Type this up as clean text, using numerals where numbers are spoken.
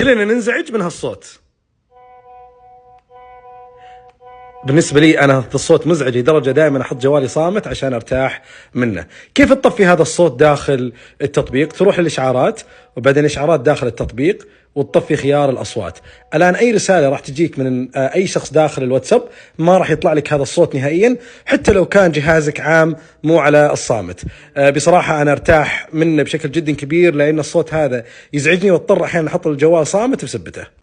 كلنا ننزعج من هالصوت. بالنسبة لي أنا الصوت مزعج لدرجة دائما أحط جوالي صامت عشان أرتاح منه. كيف تطفي هذا الصوت داخل التطبيق؟ تروح للإشعارات وبعدين إشعارات داخل التطبيق وتطفي خيار الأصوات. الآن أي رسالة راح تجيك من أي شخص داخل الواتساب ما راح يطلع لك هذا الصوت نهائيا، حتى لو كان جهازك عام مو على الصامت. بصراحة أنا أرتاح منه بشكل جدا كبير، لأن الصوت هذا يزعجني واضطر أحيانا أحط الجوال صامت بسبته.